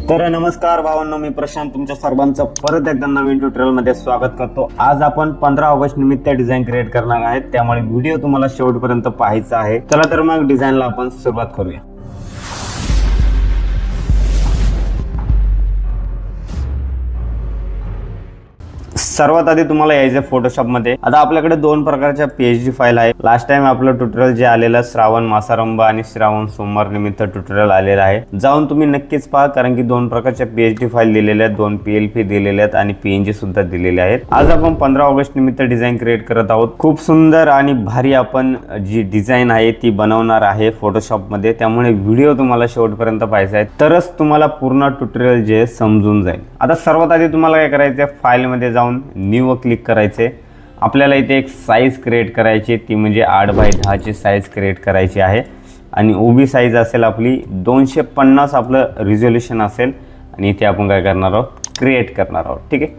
तर नमस्कार भावांनो, मी प्रशांत तुमच्या सर्वांचं परत एकदा नवीन ट्युटोरियल मध्ये स्वागत करतो। आज आपण 15 ऑगस्ट निमित्त डिझाईन क्रिएट करणार आहेत, त्यामुळे व्हिडिओ तुम्हाला शेवटपर्यंत पाहायचा आहे। चला तर मग डिझाईनला आपण सुरुवात करूया। सर्वात आधी तुम्हाला यायचं फोटोशॉप मध्ये। आता आपल्याकडे दोन प्रकारच्या पीएचडी फाईल आहे। लास्ट टाइम आपलं ट्युटोरियल जे आलेलं श्रावण मासारंभ आणि श्रावण सोमवार निमित्त ट्युटोरियल आलेलं आहे, जाऊन तुम्ही नक्कीच पहा, कारण की दोन प्रकारच्या पीएचडी फाईल दिलेल्या आहेत, दोन पीएलपी दिलेल्या आहेत आणि पीएनजी सुद्धा दिलेले आहेत। आज आपण 15 ऑगस्ट निमित्त डिझाईन क्रिएट करत आहोत। खूप सुंदर आणि भारी आपण जी डिझाईन आहे ती बनवणार आहे फोटोशॉप मध्ये, त्यामुळे व्हिडिओ तुम्हाला शेवटपर्यंत पाहायचा आहे, तरच तुम्हाला पूर्ण ट्युटोरियल जे समजून जाईल। आता सर्वात आधी तुम्हाला काय करायचं आहे, फाईल मध्ये जाऊन न्यू क्लिक करायचे। आपल्याला इथे एक साईज क्रिएट करायची, ती म्हणजे 8x10 ची साईज क्रिएट करायची आहे आणि उभी साईज असेल आपली 250 आपलं रिझोल्यूशन असेल आणि इथे आपण काय करणार आहोत, क्रिएट करणार आहोत। ठीक आहे,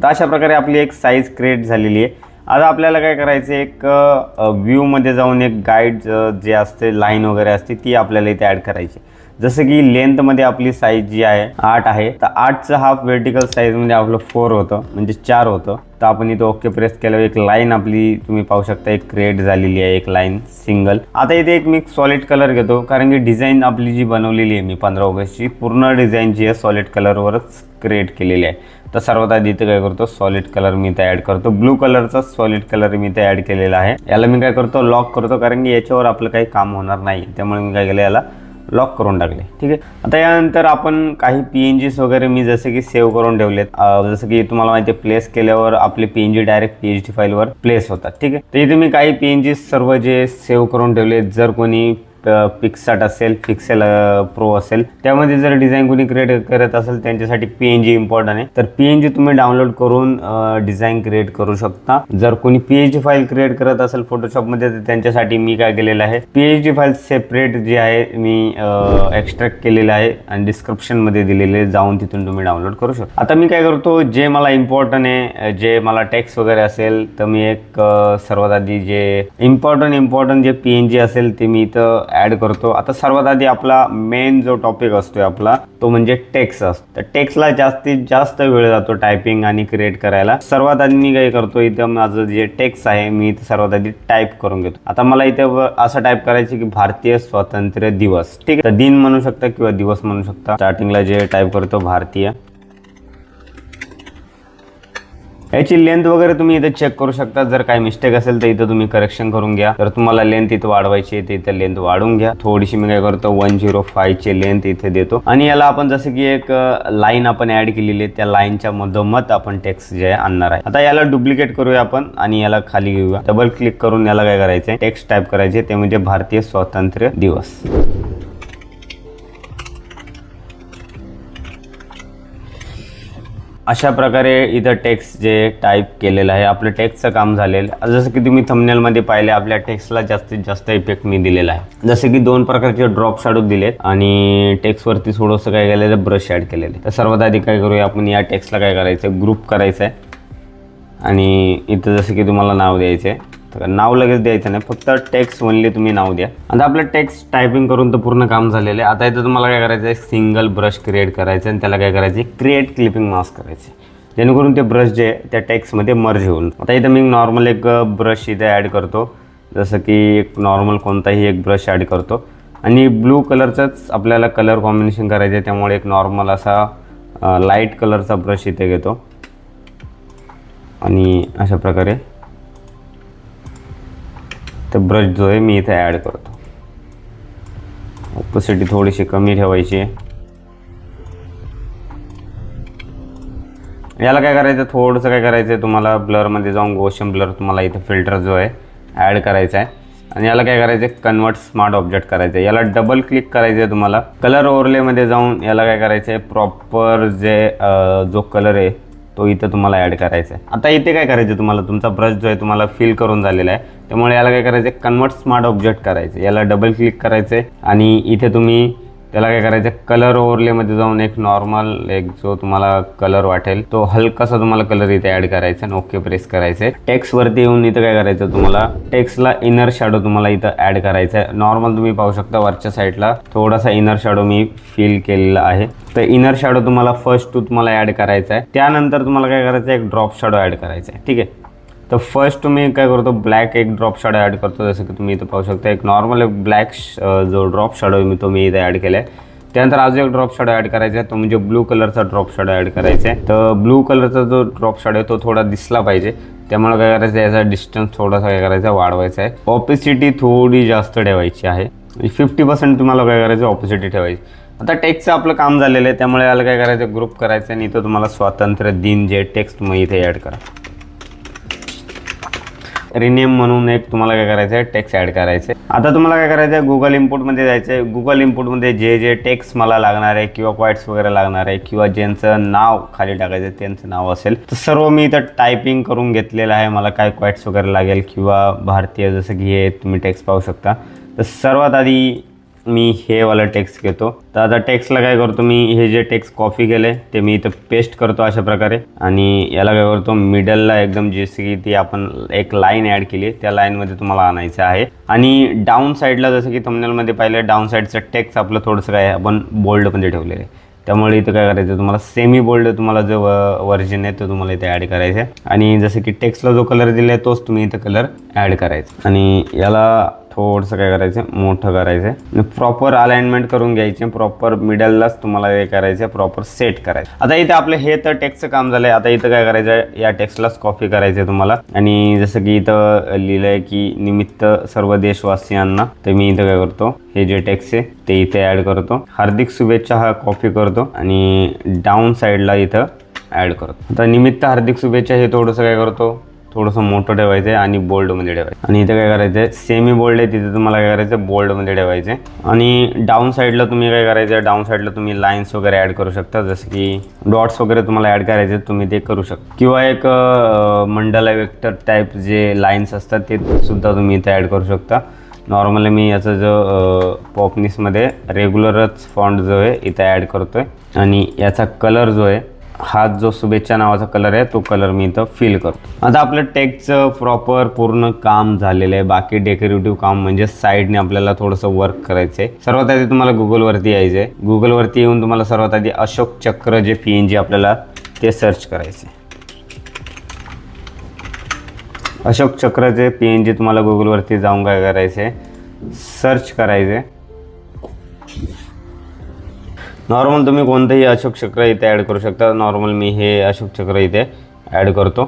तर अशा प्रकारे आपली एक साईज क्रिएट झालेली आहे। आता आपल्याला काय करायचं, एक व्ह्यू मध्ये जाऊन एक गाईड जे असते, लाईन वगैरे असते, ती आपल्याला इथे ॲड करायची। जसं की लेंथ मध्ये आपली साईज जी आहे 8 आहे, तर 8चं हाफ व्हर्टिकल साईज मध्ये आपलं 4 होतं, म्हणजे 4 होतं। तर आपण इथे ओके प्रेस केल्यावर एक लाईन आपली तुम्ही पाहू शकता एक क्रिएट झालेली आहे, एक लाईन सिंगल। आता इथे एक मी सॉलिड कलर घेतो, कारण की डिझाईन आपली जी बनवलेली आहे मी 15 ऑगस्टची, पूर्ण डिझाईन जी आहे सॉलिड कलरवरच क्रिएट केलेली आहे। तर सर्वात आधी इथे काय करतो, सॉलिड कलर मी इथे ॲड करतो, ब्लू कलरचा सॉलिड कलर मी इथे ॲड केलेला आहे। याला मी काय करतो, लॉक करतो, कारण की याच्यावर आपलं काही काम होणार नाही, त्यामुळे मी काय केलं, याला लॉक करून टाकले। ठीक आहे, आता यानंतर आपण काही पीएनजीस वगैरे मी जसे की सेव्ह करून ठेवलेत। जसं की तुम्हाला माहिती आहे, प्लेस केल्यावर आपले पीएनजी डायरेक्ट पीएचडी फाईलवर प्लेस होतात। ठीक आहे, तर इथे मी काही पीएनजीस सर्व जे सेव्ह करून ठेवले। जर कोणी पिक्सार्ट असेल, पिक्सेल प्रो असेल, त्यामध्ये जर डिझाईन कोणी क्रिएट करत असेल त्यांच्यासाठी पीएनजी इम्पॉर्टंट आहे। तर पीएनजी तुम्ही डाउनलोड करून डिझाइन क्रिएट करू शकता। जर कोणी पीएचडी फाईल क्रिएट करत असेल फोटोशॉप मध्ये, तर त्यांच्यासाठी मी काय केलेलं आहे, पीएचडी फाईल सेपरेट जी आहे मी एक्स्ट्रॅक्ट केलेलं आहे आणि डिस्क्रिप्शन मध्ये दिलेले, जाऊन तिथून तुम्ही डाउनलोड करू शकता। आता मी काय करतो, जे मला इम्पॉर्टंट आहे, जे मला टेक्स्ट वगैरे असेल, तर मी एक सर्वात आधी जे इम्पॉर्टंट जे पीएनजी असेल ते मी इथं ॲड करतो। आता सर्वात आधी आपला मेन जो टॉपिक असतोय आपला, तो म्हणजे टेक्स्ट असतो। तर टेक्स्टला जास्तीत जास्त वेळ जातो टायपिंग आणि क्रिएट करायला। सर्वात आधी मी काय करतो, इथं माझं जे टेक्स्ट आहे मी इथं सर्वात आधी टाईप करून घेतो। आता मला इथं असं टाईप करायचं की भारतीय स्वातंत्र्य दिवस। ठीक आहे, तर दिन म्हणू शकता किंवा दिवस म्हणू शकता। स्टार्टिंगला जे टाईप करतो भारतीय, याची लेंथ वगैरे तुम्ही इथे चेक करू शकता। जर काही मिस्टेक असेल तर इथं तुम्ही करेक्शन करून घ्या। तर तुम्हाला लेंथ इथं वाढवायची आहे, इथं लेंथ वाढून घ्या थोडीशी। मी काय करतो, 105 ची लेंथ इथे देतो आणि याला आपण जसं की एक लाईन आपण ऍड केलेली आहे, त्या लाईनच्या मधोमध आपण टेक्स्ट जे आहे आणणार आहे। आता याला डुप्लिकेट करूया आपण आणि याला खाली घेऊया। डबल क्लिक करून याला काय करायचंय, टेक्स्ट टाईप करायचे, ते म्हणजे भारतीय स्वातंत्र्य दिवस। अशा प्रकारे इथं टेक्स्ट जे टाईप केलेलं आहे, आपलं टेक्स्टचं काम झालेलं। जसं की तुम्ही थंबनेल मध्ये पाहिले, आपल्या टेक्स्टला जास्तीत जास्त इफेक्ट मी दिलेला आहे। जसे की दोन प्रकारचे ड्रॉप शॅडो दिलेत आणि टेक्स्टवरती थोडंसं काय केलेलं, ब्रश ॲड केलेले। तर सर्वात आधी काय करूया आपण, या टेक्स्टला काय करायचं, ग्रुप करायचं आहे आणि इथं जसं की तुम्हाला नाव द्यायचं आहे, तर नाव लगेच द्यायचं नाही, फक्त टेक्स्ट ओनली तुम्ही नाव द्या। आता आपलं टेक्स्ट टायपिंग करून तर पूर्ण काम झालेलं आहे। आता इथं तुम्हाला काय करायचं आहे, सिंगल ब्रश क्रिएट करायचं आणि त्याला काय करायचं, क्रिएट क्लिपिंग मास्क करायचे, जेणेकरून ते ब्रश जे त्या टेक्स्टमध्ये मर्ज होईल। आता इथं मी नॉर्मल एक ब्रश इथे ॲड करतो, जसं की एक नॉर्मल कोणताही एक ब्रश ॲड करतो आणि ब्लू कलरचाच आपल्याला कलर कॉम्बिनेशन करायचं आहे, त्यामुळे एक नॉर्मल असा लाईट कलरचा ब्रश इथे घेतो आणि अशा प्रकारे तर ब्रश जो आहे मी इथे ॲड करतो। ऑपोसिटी थोडीशी कमी ठेवायची आहे। याला काय करायचं, थोडंसं काय करायचं आहे, तुम्हाला ब्लरमध्ये जाऊन गोशन ब्लर तुम्हाला इथे फिल्टर जो आहे ॲड करायचा आहे आणि याला काय करायचं आहे, कन्वर्ट स्मार्ट ऑब्जेक्ट करायचं आहे। याला डबल क्लिक करायचं आहे, तुम्हाला कलर ओव्हरलेमध्ये जाऊन याला काय करायचं आहे, प्रॉपर जे जो कलर आहे तो इथं तुम्हाला ॲड करायचा आहे। आता इथे काय करायचं, तुम्हाला तुमचा ब्रश जो आहे तुम्हाला फिल करून झालेला आहे, त्यामुळे याला काय करायचं, कन्वर्ट स्मार्ट ऑब्जेक्ट करायचं। याला डबल क्लिक करायचं आहे आणि इथे तुम्ही त्याला काय करायचं, कलर ओव्हरलेमध्ये जाऊन एक नॉर्मल एक जो तुम्हाला कलर वाटेल तो हलकासा तुम्हाला कलर इथे ॲड करायचा आणि ओके प्रेस करायचं. टेक्स्टवरती येऊन इथं काय करायचं, तुम्हाला टेक्स्टला इनर शॅडो तुम्हाला इथं ॲड करायचा आहे. नॉर्मल तुम्ही पाहू शकता वरच्या साईडला थोडासा इनर शॅडो मी फिल केलेला आहे. तर इनर शॅडो तुम्हाला फर्स्ट तुम्हाला ॲड करायचा आहे. त्यानंतर तुम्हाला काय करायचं, एक ड्रॉप शॅडो ॲड करायचा आहे. ठीक आहे. तर फर्स्ट तुम्ही काय करतो, ब्लॅक एक ड्रॉप शॅडो ॲड करतो. जसं की तुम्ही इथं पाहू शकता एक नॉर्मल एक ब्लॅक जो ड्रॉप शॅडो मी इथे ॲड केला आहे. त्यानंतर अजून एक ड्रॉप शॅडो ॲड करायचा आहे, तो म्हणजे ब्लू कलरचा ड्रॉप शॅडो ॲड करायचा आहे. तर ब्लू कलरचा जो ड्रॉप शॅडो आहे तो थोडा दिसला पाहिजे, त्यामुळे काय करायचं, याचा डिस्टन्स थोडासा काय करायचा, वाढवायचा आहे. ऑपोसिटी थोडी जास्त ठेवायची आहे, 50% तुम्हाला काय करायचं, ऑपोसिटी ठेवायची. आता टेक्स्टचं आपलं काम झालेलं आहे, त्यामुळे याला काय करायचं, ग्रुप करायचं आणि इथं तुम्हाला स्वातंत्र्य दिन जे टेक्स्ट मग इथे ॲड करा. रिनेम म्हणून एक तुम्हाला काय करायचं आहे, टेक्स्ट ॲड करायचं आहे. आता तुम्हाला काय करायचं आहे, गुगल इनपुटमध्ये जायचं आहे. गुगल इनपुटमध्ये जे टेक्स्ट मला लागणार आहे किंवा क्वाइट्स वगैरे लागणार आहे किंवा ज्यांचं नाव खाली टाकायचं त्यांचं नाव असेल तर सर्व मी इथं टायपिंग करून घेतलेलं आहे. मला काय क्वाइट्स वगैरे लागेल किंवा भारतीय जसं की हे तुम्ही टेक्स्ट पाहू शकता. तर सर्वात आधी मी हे वाला टेक्स्ट घेतो. तर आता टेक्स्टला काय करतो, मी हे जे टेक्स्ट कॉपी केले ते मी इथं पेस्ट करतो अशा प्रकारे आणि याला काय करतो, मिडलला एकदम जसे की ती आपण एक लाईन ॲड केली त्या लाईनमध्ये तुम्हाला आणायचं आहे. आणि डाऊन साईडला जसं की थंबनेलमध्ये पाहिलं, डाऊन साईडचं टेक्स्ट आपलं थोडंसं काय आपण बोल्डमध्ये ठेवलेलं आहे, त्यामुळे इथं काय करायचं, तुम्हाला सेमी बोल्ड तुम्हाला जो व्हर्जन आहे तो तुम्हाला इथे ॲड करायचं आहे. आणि जसं की टेक्स्टला जो कलर दिला आहे तोच तुम्ही इथं कलर ॲड करायचा आणि याला थोडंसं काय करायचं, मोठं करायचं आहे. प्रॉपर अलाइनमेंट करून घ्यायचे, प्रॉपर मिडललाच तुम्हाला हे करायचं आहे, प्रॉपर सेट करायचं. आता इथे आपलं हे तर टेक्स्टचं काम झालं आहे. आता इथं काय करायचं आहे, या टेक्स्टलाच कॉपी करायचं आहे तुम्हाला. आणि जसं की इथं लिहिलं आहे की निमित्त सर्व देशवासियांना, तर मी इथं काय करतो, हे जे टेक्स्ट आहे ते इथे ॲड करतो. हार्दिक शुभेच्छा हा कॉपी करतो आणि डाऊन साईडला इथं ॲड करतो. आता निमित्त हार्दिक शुभेच्छा हे थोडंसं काय करतो, थोडंसं मोठं ठेवायचं आहे आणि बोल्डमध्ये ठेवायचं. आणि इथं काय करायचं आहे, सेमी बोल्ड आहे तिथे तुम्हाला काय करायचं, बोल्डमध्ये ठेवायचं आहे. आणि डाऊन साईडला तुम्ही काय करायचं, डाऊन साईडला तुम्ही लाईन्स वगैरे ॲड करू शकता, जसं की डॉट्स वगैरे तुम्हाला ॲड करायचे तुम्ही ते करू शकता. किंवा एक मंडला वेक्टर टाईप जे लाईन्स असतात ते सुद्धा तुम्ही इथे ॲड करू शकता. नॉर्मली मी याचं जो पॉपनिसमध्ये रेग्युलरच फॉन्ट जो आहे इथं ॲड करतो आहे आणि याचा कलर जो आहे, हा जो शुभेच्छा नावाचा कलर आहे तो कलर मी इथं फिल करतो. आता आपलं टेक्स्टचं प्रॉपर पूर्ण काम झालेलं आहे. बाकी डेकोरेटिव्ह काम म्हणजे साईडने आपल्याला थोडंसं वर्क करायचं आहे. सर्वात आधी तुम्हाला गुगलवरती यायचं आहे. गुगलवरती येऊन तुम्हाला सर्वात आधी अशोक चक्र जे PNG आपल्याला ते सर्च करायचे. अशोक चक्रचे PNG तुम्हाला गुगलवरती जाऊन काय करायचं आहे, सर्च करायचे. नॉर्मल तुम्ही कोणतंही अशोक चक्र इथे ॲड करू शकता. नॉर्मल मी हे अशोक चक्र इथे ॲड करतो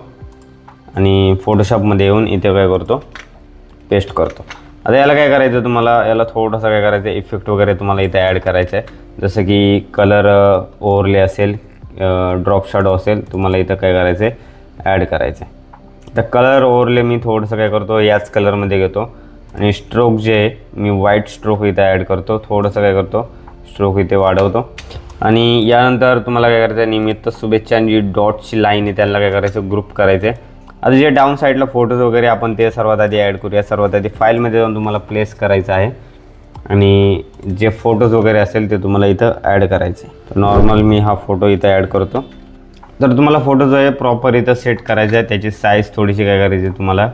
आणि फोटोशॉपमध्ये येऊन इथे काय करतो, पेस्ट करतो. आता याला काय करायचं, तुम्हाला याला थोडंसं काय करायचं, इफेक्ट वगैरे तुम्हाला इथे ॲड करायचं आहे. जसं की कलर ओव्हरले असेल, ड्रॉप शॅडो असेल, तुम्हाला इथं काय करायचं आहे, ॲड करायचं आहे. तर कलर ओव्हरले मी थोडंसं काय करतो, याच कलरमध्ये घेतो आणि स्ट्रोक जे आहे मी व्हाईट स्ट्रोक इथं ॲड करतो. थोडंसं काय करतो, स्ट्रोक इथे वाढवतो. आणि यानंतर तुम्हाला काय करायचं, निमित्त शुभेच्छा आणि जी डॉटची लाईन आहे त्याला काय करायचं, ग्रुप करायचे. आता जे डाऊन साईडला फोटोज वगैरे आपण ते सर्वात आधी ॲड करूया. सर्वात आधी फाईलमध्ये जाऊन तुम्हाला प्लेस करायचं आहे आणि जे फोटोज वगैरे असेल ते तुम्हाला इथं ॲड करायचे. तर नॉर्मल मी हा फोटो इथं ॲड करतो. तर तुम्हाला फोटो जो आहे प्रॉपर इथं सेट करायचा आहे. त्याची साईज थोडीशी काय करायची, तुम्हाला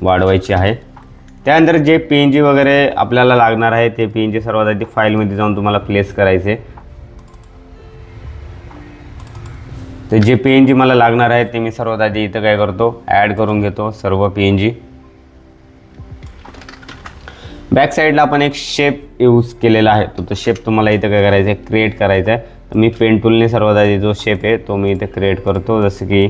वाढवायची आहे. त्यानंतर जे PNG वगैरे आपल्याला लागणार आहे ते PNG सर्वात आधी फाईलमध्ये जाऊन तुम्हाला प्लेस करायचे. तर जे PNG मला लागणार आहे ते मी सर्वात आधी इथं काय करतो, ॲड करून घेतो सर्व PNG. बॅक साईडला आपण एक शेप यूज केलेला आहे, तो शेप तुम्हाला इथं काय करायचं आहे, क्रिएट करायचा आहे. तर मी पेन टूलने सर्वात आधी जो शेप आहे तो मी इथे क्रिएट करतो. जसं की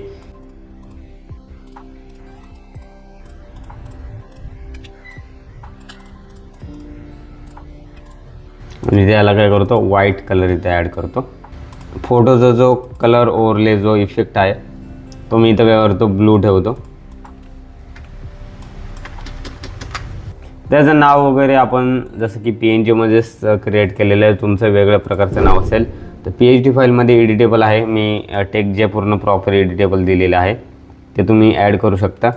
आणि त्याला काय करतो, व्हाईट कलर इथे ॲड करतो. फोटोचा जो कलर ओव्हरले जो इफेक्ट आहे तो मी इथं काय करतो, ब्लू ठेवतो. त्याचं नाव वगैरे आपण जसं की PNGमध्येच क्रिएट केलेलं आहे. तुमचं वेगळ्या प्रकारचं नाव असेल तर PHD फाईलमध्ये एडिटेबल आहे. मी टेक्स्ट जे पूर्ण प्रॉपर एडिटेबल दिलेलं आहे ते तुम्ही ॲड करू शकता.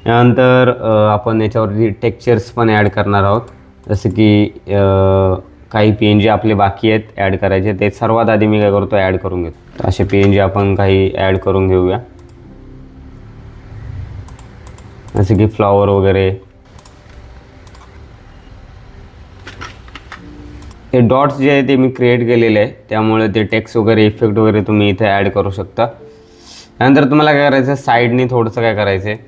यानंतर आपण याच्यावरती टेक्स्चर्स पण ॲड करणार आहोत. जसं की काही PNG आपले बाकी आहेत ॲड करायचे, ते सर्वात आधी मी काय करतो ॲड करून घेतो. तर असे PNG आपण काही ॲड करून घेऊया, जसे की फ्लॉवर वगैरे. हे डॉट्स जे आहे ते मी क्रिएट केलेले आहे, त्यामुळे ते टेक्स्ट वगैरे इफेक्ट वगैरे तुम्ही इथे ॲड करू शकता. त्यानंतर तुम्हाला काय करायचं, साईडनी थोडंसं काय करायचं आहे,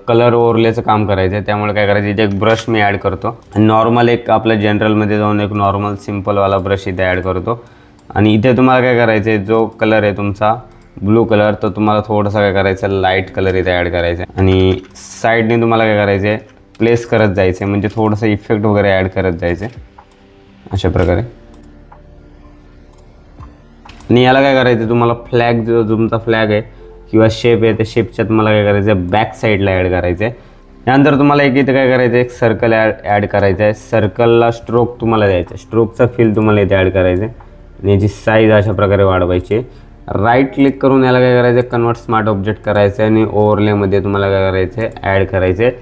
कलर ओव्हरलेचं काम करायचं आहे. त्यामुळे काय करायचं, इथे एक ब्रश मी ॲड करतो आणि नॉर्मल एक आपल्या जनरलमध्ये जाऊन एक नॉर्मल सिम्पलवाला ब्रश इथे ॲड करतो. आणि इथे तुम्हाला काय करायचं आहे, जो कलर आहे तुमचा ब्लू कलर, तर तुम्हाला थोडंसं काय करायचं, लाईट कलर इथे ॲड करायचं आहे. आणि साईडने तुम्हाला काय करायचं आहे, प्लेस करत जायचं आहे, म्हणजे थोडंसं इफेक्ट वगैरे ॲड करत जायचं आहे अशा प्रकारे. आणि याला काय करायचं, तुम्हाला फ्लॅग जो तुमचा फ्लॅग आहे किंवा शेप आहे, त्या शेपच्या तुम्हाला काय करायचं आहे, बॅक साईडला ॲड करायचं आहे. त्यानंतर तुम्हाला एक इथे काय करायचं आहे, एक सर्कल ॲड करायचं आहे. सर्कलला स्ट्रोक तुम्हाला द्यायचा आहे, स्ट्रोकचा फील तुम्हाला इथे ॲड करायचं आहे आणि याची साईज अशा प्रकारे वाढवायची. राईट क्लिक करून याला काय करायचं आहे, कन्वर्ट स्मार्ट ऑब्जेक्ट करायचं आहे आणि ओव्हरलेमध्ये तुम्हाला काय करायचं आहे, ॲड करायचं आहे.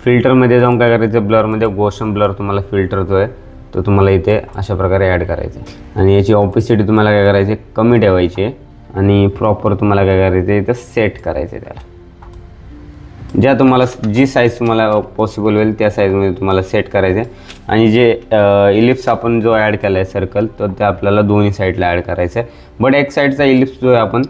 फिल्टरमध्ये जाऊन काय करायचं, ब्लरमध्ये गोशन ब्लर तुम्हाला फिल्टर जो आहे तो तुम्हाला इथे अशा प्रकारे ॲड करायचा आहे. आणि याची ऑपिसिटी तुम्हाला काय करायची, कमी ठेवायची आहे आणि प्रॉपर तुम्हाला काय करायचं आहे, इथं सेट करायचं आहे. त्याला ज्या तुम्हाला जी साईज तुम्हाला पॉसिबल होईल त्या साईजमध्ये तुम्हाला सेट करायचं आहे. आणि जे इलिप्स आपण जो ॲड केला आहे सर्कल, तर ते आपल्याला दोन्ही साईडला ॲड करायचं आहे. बट एक साईडचा इलिप्स जो आहे आपण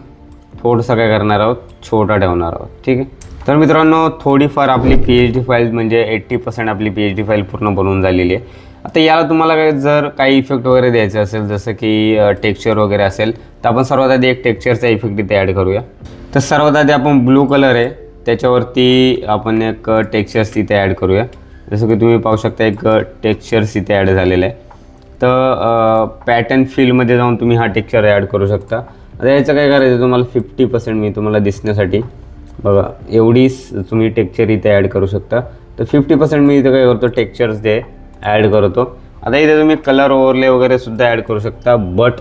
थोडंसं काय करणार आहोत, छोटा ठेवणार आहोत. ठीक आहे. तर मित्रांनो, थोडीफार आपली PhD फाईल म्हणजे 80% आपली PhD फाईल पूर्ण बनवून झालेली आहे. आता याला तुम्हाला काय जर काही इफेक्ट वगैरे द्यायचं असेल, जसं की टेक्स्चर वगैरे असेल, तर आपण सर्वात आधी एक टेक्स्चरचा इफेक्ट इथे ॲड करूया. तर सर्वात आधी आपण ब्लू कलर आहे त्याच्यावरती आपण एक टेक्स्चर्स इथे ॲड करूया. जसं की तुम्ही पाहू शकता, एक टेक्स्चर्स इथे ॲड झालेलं आहे. तर पॅटर्न फीलमध्ये जाऊन तुम्ही हा टेक्स्चर ॲड करू शकता. आता याचं काय करायचं, तुम्हाला 50% मी तुम्हाला दिसण्यासाठी बघा एवढी तुम्ही टेक्स्चर इथे ॲड करू शकता. तर 50% मी इथे काय करतो, टेक्स्चर्स जे ॲड करतो. आता इथे तुम्ही कलर ओव्हरले वगैरे सुद्धा ॲड करू शकता, बट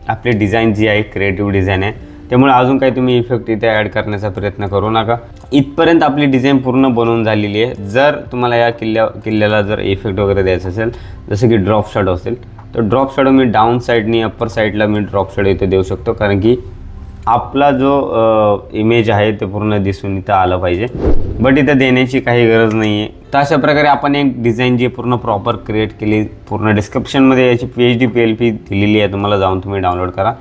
आपली डिझाईन जी आहे क्रिएटिव्ह डिझाईन आहे, त्यामुळे अजून काही तुम्ही इफेक्ट इथे ॲड करण्याचा प्रयत्न करू नका. इथपर्यंत आपली डिझाईन पूर्ण बनवून झालेली आहे. जर तुम्हाला या किल्ल्याला जर इफेक्ट वगैरे द्यायचं असेल, जसं की ड्रॉप शॅडो असेल, तर ड्रॉप शॅडो मी डाऊन साईडनी अप्पर साईडला मी ड्रॉप शॅडो इथे देऊ शकतो, कारण की आपला जो इमेज आहे ते पूर्ण दिसून इथं आलं पाहिजे. बट इथं देण्याची काही गरज नाही आहे. तर अशा प्रकारे आपण एक डिझाईन जी पूर्ण प्रॉपर क्रिएट केली. पूर्ण डिस्क्रिप्शनमध्ये याची PhD PLP दिलेली आहे, तुम्हाला जाऊन तुम्ही डाउनलोड करा.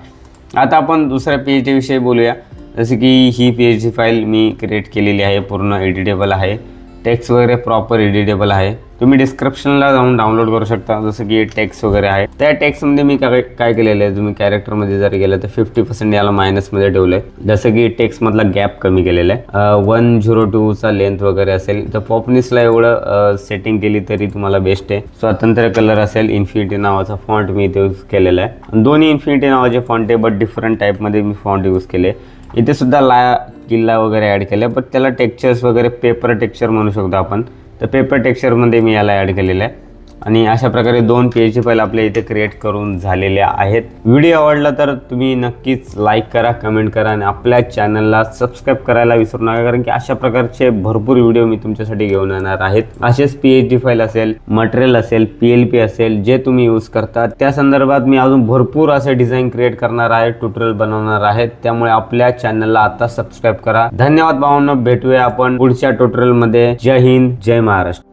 आता आपण दुसऱ्या PhD विषयी बोलूया. जसं की ही PhD फाईल मी क्रिएट केलेली आहे, पूर्ण एडिटेबल आहे, टेक्स्ट वगैरे प्रॉपर एडिटेबल आहे. तुम्ही डिस्क्रिप्शनला जाऊन डाउनलोड करू शकता. जसं की टेक्स्ट वगैरे आहे, त्या टेक्स्टमध्ये मी काय केलेलं आहे, तुम्ही कॅरेक्टरमध्ये जर गेलं तर 50% याला मायनसमध्ये ठेवलं आहे. जसं की टेक्स्टमधला गॅप कमी केलेला आहे. 102चा लेंथ वगैरे असेल तर पॉपनिसला एवढं सेटिंग केली तरी तुम्हाला बेस्ट आहे. स्वातंत्र्य कलर असेल, इन्फिनिटी नावाचा फॉन्ट मी इथे यूज केलेला आहे. दोन्ही इन्फिनिटी नावाचे फॉन्ट आहे, बट डिफरंट टाईपमध्ये मी फॉन्ट यूज केले. इथे सुद्धा किल्ला वगैरे ॲड केला आहे, बट त्याला टेक्स्चर्स वगैरे पेपर टेक्स्चर म्हणू शकतो आपण. तर पेपर टेक्स्चरमध्ये मी याला ॲड केलेलं आहे. आणि अशा प्रकारे 2 PhD फाईल आपल्या इथे क्रिएट करून झालेल्या आहेत. व्हिडिओ आवडला तर तुम्ही नक्कीच लाईक करा, कमेंट करा आणि आपल्या चॅनलला सबस्क्राईब करायला विसरू नका, कारण की अशा प्रकारचे भरपूर व्हिडिओ मी तुमच्यासाठी घेऊन येणार आहेत. असेच PhD फाईल असेल, मटेरियल असेल, PLP असेल, जे तुम्ही यूज करता त्या संदर्भात मी अजून भरपूर असे डिझाईन क्रिएट करणार आहे, ट्युटोरियल बनवणार आहेत. त्यामुळे आपल्या चॅनलला आता सबस्क्राईब करा. धन्यवाद भावांनो, भेटूया आपण पुढच्या ट्युटोरियलमध्ये. जय हिंद, जय महाराष्ट्र.